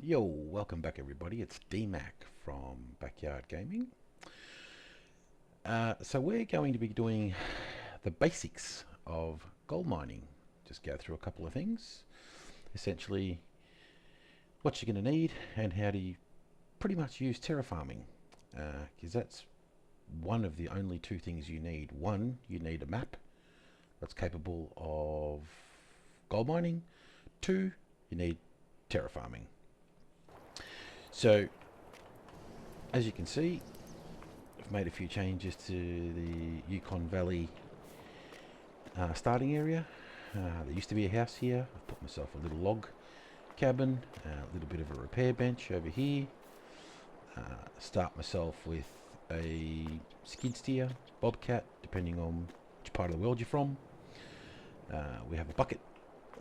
Yo, welcome back everybody. It's DMAC from Backyard Gaming. So we're going to be doing the basics of gold mining. Just go through a couple of things. Essentially, what you're going to need and how to pretty much use terraforming. Because that's one of the only two things you need. One, you need a map that's capable of gold mining. Two, you need terraforming. So, as you can see, I've made a few changes to the Yukon Valley starting area. There used to be a house here. I've put myself a little log cabin, a little bit of a repair bench over here. Start myself with a skid steer, bobcat, depending on which part of the world you're from. We have a bucket.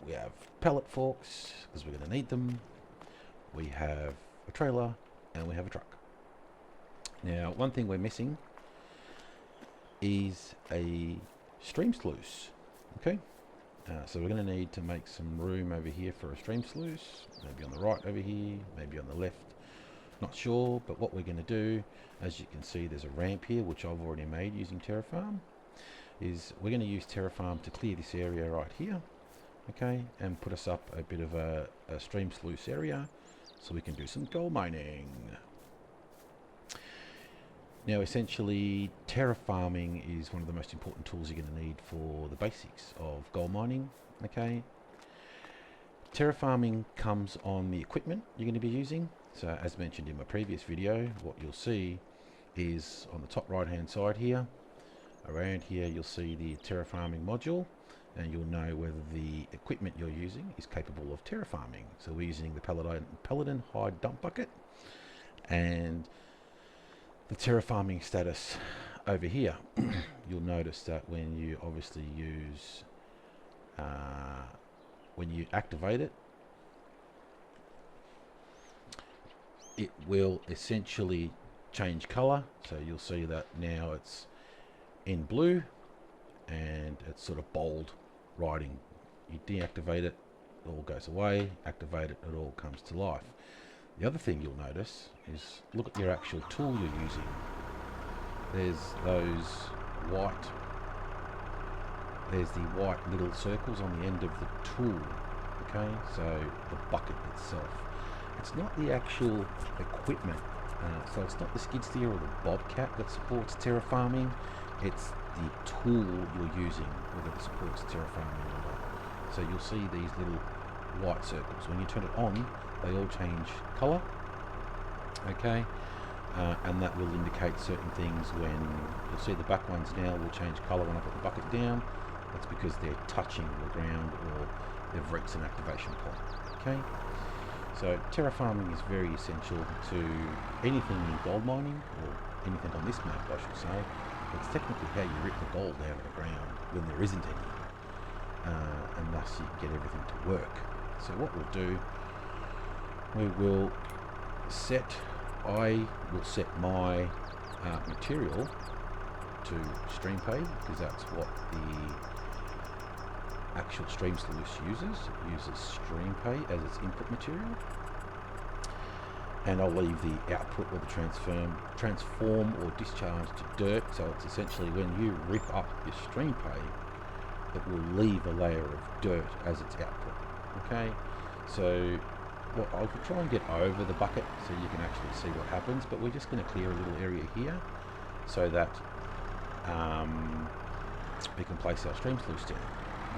We have pallet forks, because we're going to need them. We have a trailer, and we have a truck. Now, one thing we're missing is a stream sluice. Okay, so we're going to need to make some room over here for a stream sluice, maybe on the right over here, maybe on the left, not sure. But what we're going to do, as you can see, there's a ramp here which I've already made using Terrafarm, is we're going to use Terrafarm to clear this area right here, okay, and put us up a bit of a stream sluice area so we can do some gold mining. Now, essentially, terraforming is one of the most important tools you're going to need for the basics of gold mining. Okay, terraforming comes on the equipment you're going to be using. So, as mentioned in my previous video, what you'll see is on the top right hand side here, around here you'll see the terraforming module, and you'll know whether the equipment you're using is capable of terraforming. So we're using the Paladin hide dump bucket, and the terraforming status over here. You'll notice that when you obviously use, when you activate it, it will essentially change color. So you'll see that now it's in blue and it's sort of bold writing. You deactivate it, it all goes away. Activate it, it all comes to life. The other thing you'll notice is look at your actual tool you're using. There's those white, there's the white little circles on the end of the tool. Okay, so the bucket itself, it's not the actual equipment. So it's not the skid steer or the bobcat that supports terraforming. It's the tool you're using, whether it supports terraforming or not. So you'll see these little white circles. When you turn it on, they all change color. Okay, and that will indicate certain things. When you'll see the back ones now will change color when I put the bucket down. That's because they're touching the ground or they've reached an activation point. Okay, so terraforming is very essential to anything in gold mining, or anything on this map I should say. It's technically how you rip the gold out of the ground when there isn't any, and thus you can get everything to work. So what we'll do, we will set, I will set my material to stream pay, because that's what the actual stream sluice uses. It uses stream pay as its input material. And I'll leave the output or the transform or discharge to dirt. So it's essentially when you rip up your stream pay, it will leave a layer of dirt as its output. Okay, so well, I'll try and get over the bucket so you can actually see what happens, but we're just going to clear a little area here so that we can place our stream sluice down.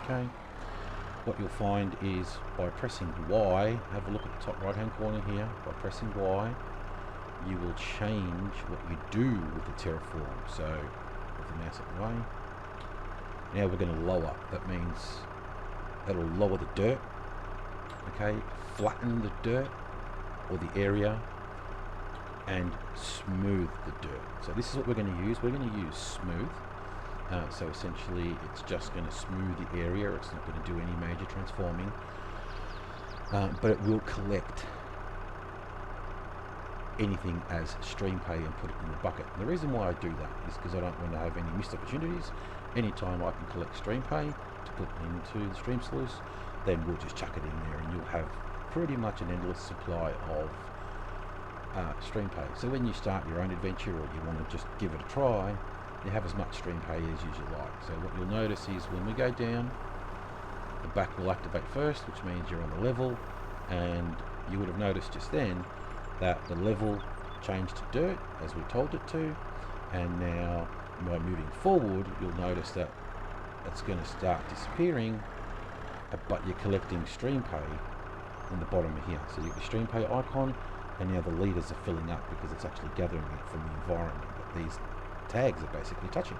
Okay, what you'll find is by pressing Y, have a look at the top right hand corner here, by pressing Y you will change what you do with the terraform. So with the mouse up the way, now we're going to lower. That means that'll lower the dirt, okay, flatten the dirt or the area, and smooth the dirt. So this is what we're going to use. We're going to use smooth. So essentially it's just going to smooth the area. It's not going to do any major transforming, but it will collect anything as stream pay and put it in the bucket. And the reason why I do that is because I don't want to have any missed opportunities. Anytime I can collect stream pay to put into the stream sluice, then we'll just chuck it in there and you'll have pretty much an endless supply of stream pay. So when you start your own adventure or you want to just give it a try, you have as much stream pay as you like. So what you'll notice is when we go down, the back will activate first, which means you're on the level, and you would have noticed just then that the level changed to dirt as we told it to, and now by moving forward you'll notice that it's going to start disappearing, but you're collecting stream pay in the bottom of here. So you get your stream pay icon, and now the leaders are filling up because it's actually gathering it from the environment that these tags are basically touching.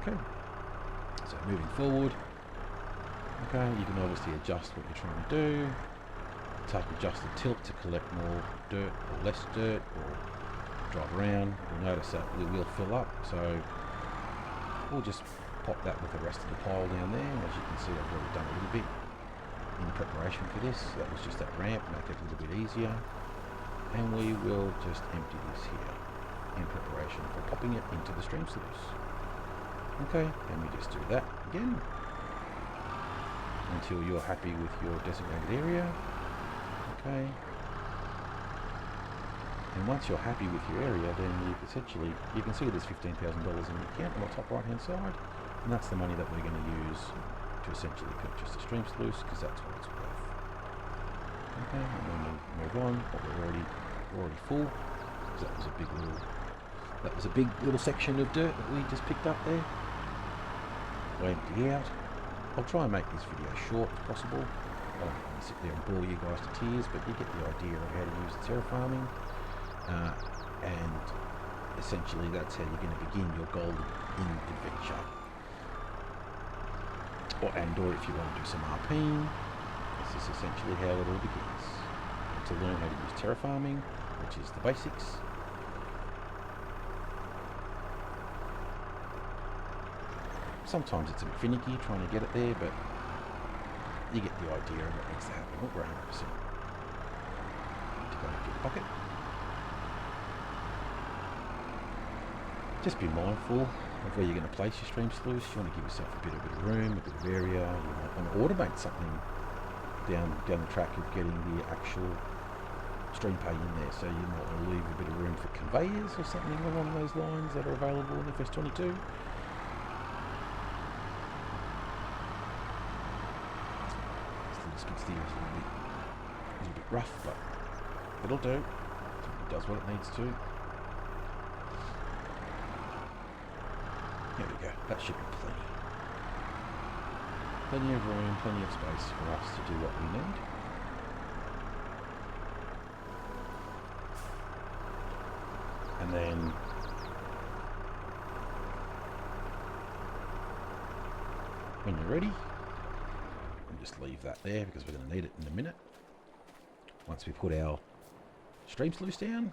Okay, so moving forward, okay, you can obviously adjust what you're trying to do. Adjust the tilt to collect more dirt or less dirt, or drive around. You'll notice that it will fill up, so we'll just pop that with the rest of the pile down there. As you can see, I've already done a little bit in preparation for this. That was just that ramp, make it a little bit easier, and we will just empty this here in preparation for popping it into the stream sluice. Okay, and we just do that again until you're happy with your designated area. Okay, and once you're happy with your area, then you can see there's $15,000 in your account on the top right hand side, and that's the money that we're going to use to essentially purchase the stream sluice, because that's what it's worth. Okay, and then we'll move on. But we're already full, because that was a big little section of dirt that we just picked up there. We'll empty out. I'll try and make this video short as possible. I don't want to sit there and bore you guys to tears, but you get the idea of how to use the terraforming, and essentially that's how you're going to begin your golden adventure. Or if you want to do some RPing, this is essentially how it all begins. To learn how to use terraforming, which is the basics. Sometimes it's a bit finicky trying to get it there, but you get the idea of what needs to happen. We're 100%. Need to go into the bucket. Just be mindful of where you're going to place your stream sluice. You want to give yourself a bit of room, a bit of area. You might want to automate something down the track of getting the actual stream pay in there. So you might want to leave a bit of room for conveyors or something along those lines that are available in FS22. Skid steer is a little bit rough, but it'll do. It does what it needs to. There we go. That should be plenty. Plenty of room, plenty of space for us to do what we need. And then when you're ready, just leave that there because we're going to need it in a minute. Once we put our stream sluice down,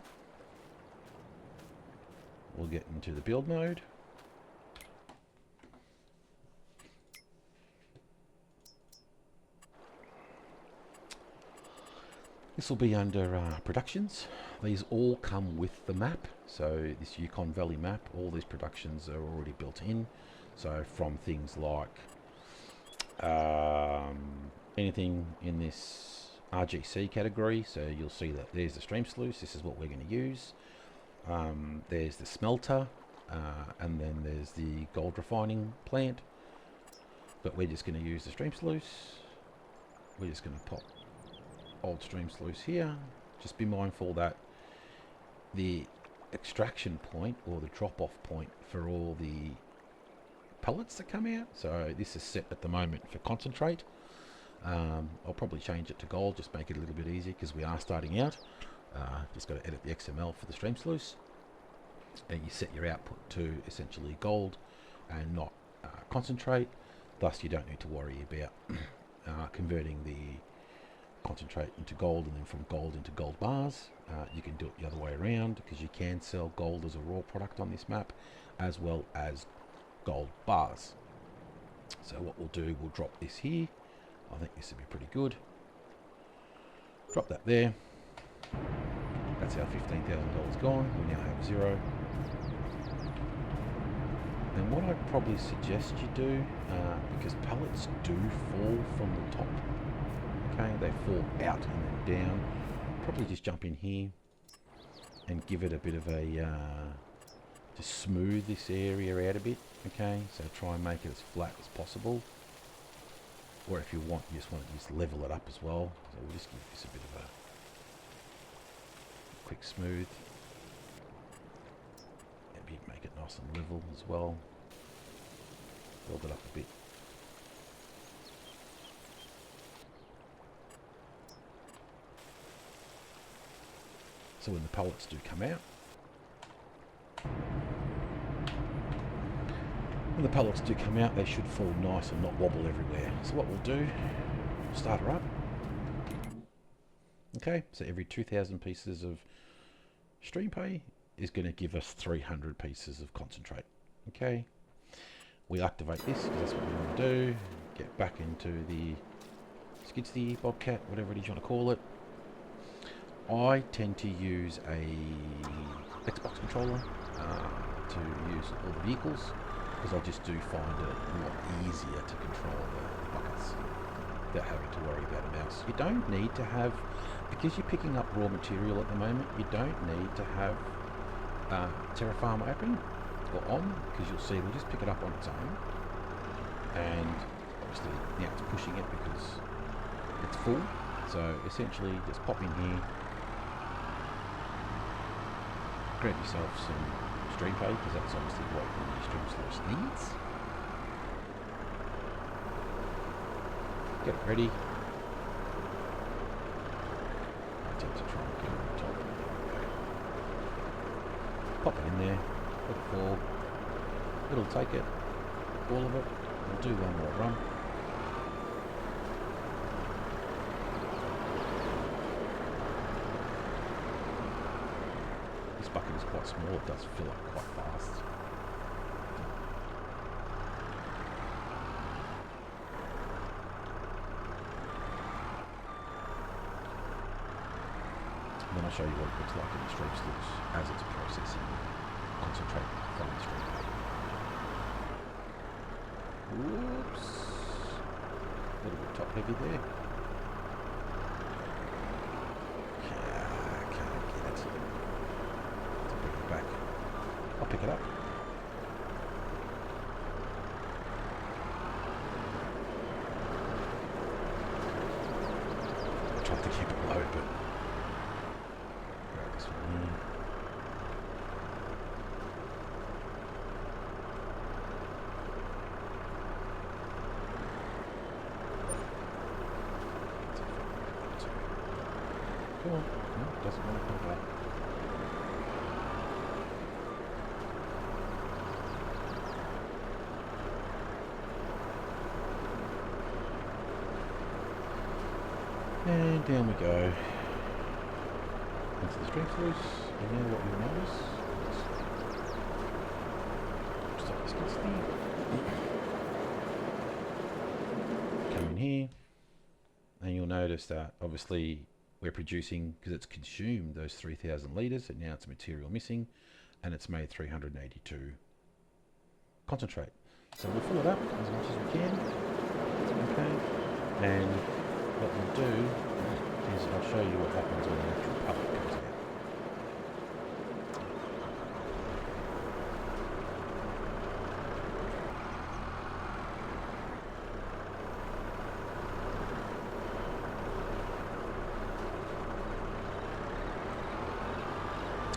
we'll get into the build mode. This will be under productions. These all come with the map. So this Yukon Valley map, all these productions are already built in. So from things like anything in this RGC category, so you'll see that there's the stream sluice. This is what we're going to use. There's the smelter, and then there's the gold refining plant, but we're just going to use the stream sluice. We're just going to pop old stream sluice here. Just be mindful that the extraction point or the drop-off point for all the pellets that come out, so this is set at the moment for concentrate. I'll probably change it to gold, just make it a little bit easier because we are starting out. Just got to edit the XML for the stream sluice, and you set your output to essentially gold and not concentrate. Thus you don't need to worry about converting the concentrate into gold and then from gold into gold bars. You can do it the other way around because you can sell gold as a raw product on this map as well as gold bars. So what we'll do, we'll drop this here. I think this would be pretty good. Drop that there. That's our $15,000 gone. We now have 0. And what I'd probably suggest you do, because pellets do fall from the top, Okay, they fall out and then down. Probably just jump in here and give it a bit of a, just smooth this area out a bit. Okay, so try and make it as flat as possible. Or if you want, you just want to just level it up as well. So we'll just give this a bit of a quick smooth. Maybe make it nice and level as well. Build it up a bit. So when the pallets do come out, they should fall nice and not wobble everywhere. So what we'll do, start her up. Okay, so every 2,000 pieces of stream pay is going to give us 300 pieces of concentrate. Okay, we activate this because that's what we want to do. Get back into the skid steer, bobcat, whatever it is you want to call it. I tend to use a Xbox controller to use all the vehicles because I just do find it a lot easier to control the buckets without having to worry about a mouse. You don't need to have, because you're picking up raw material at the moment, you don't need to have Terrafarm open or on, because you'll see we'll just pick it up on its own, and obviously now it's pushing it because it's full. So essentially just pop in here, grab yourself some stream pay, because that's obviously what your stream sluice needs. Get it ready. I tend to try and get it on top. Pop it in there, let it fall. It'll take it, all of it. We'll do one more run. This bucket is quite small, it does fill up quite fast. And then I'll show you what it looks like in the stream sluice as it's processing concentrate from the stream. Whoops. A little bit top heavy there. Can't get it. Bring it back. I'll pick it up. I tried to keep it low, but grab this one here. Come on. No, it doesn't want to come back. And down we go into the stream sluice, and now what you'll notice is stop this skid steer. Come in here, and you'll notice that obviously we're producing, because it's consumed those 3,000 litres, and now it's material missing, and it's made 382 concentrate. So we'll fill it up as much as we can. Okay, and what we'll do is I'll show you what happens when the actual pallet comes out.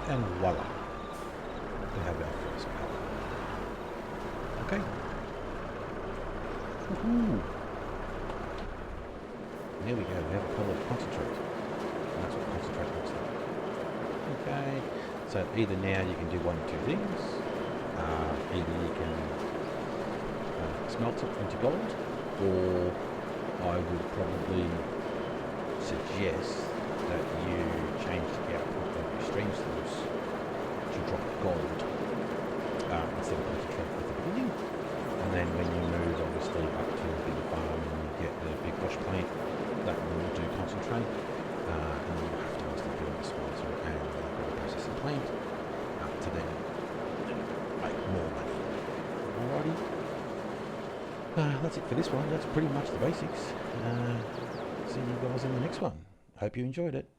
And voila, we have our first pallet. Okay. Woohoo! There we go, we have a pallet of concentrate. And that's what concentrate looks like. Okay, so either now you can do one or two things. Either you can smelt it into gold, or I would probably suggest that you change the output of your stream sluice to drop gold instead of concentrate at the beginning. And then when you move obviously up to the big farm and you get the big wash plant, that will do concentrate, and then you have to obviously build the dispenser and the processing plant to then make more money. Alrighty. That's it for this one. That's pretty much the basics. see you guys in the next one. Hope you enjoyed it.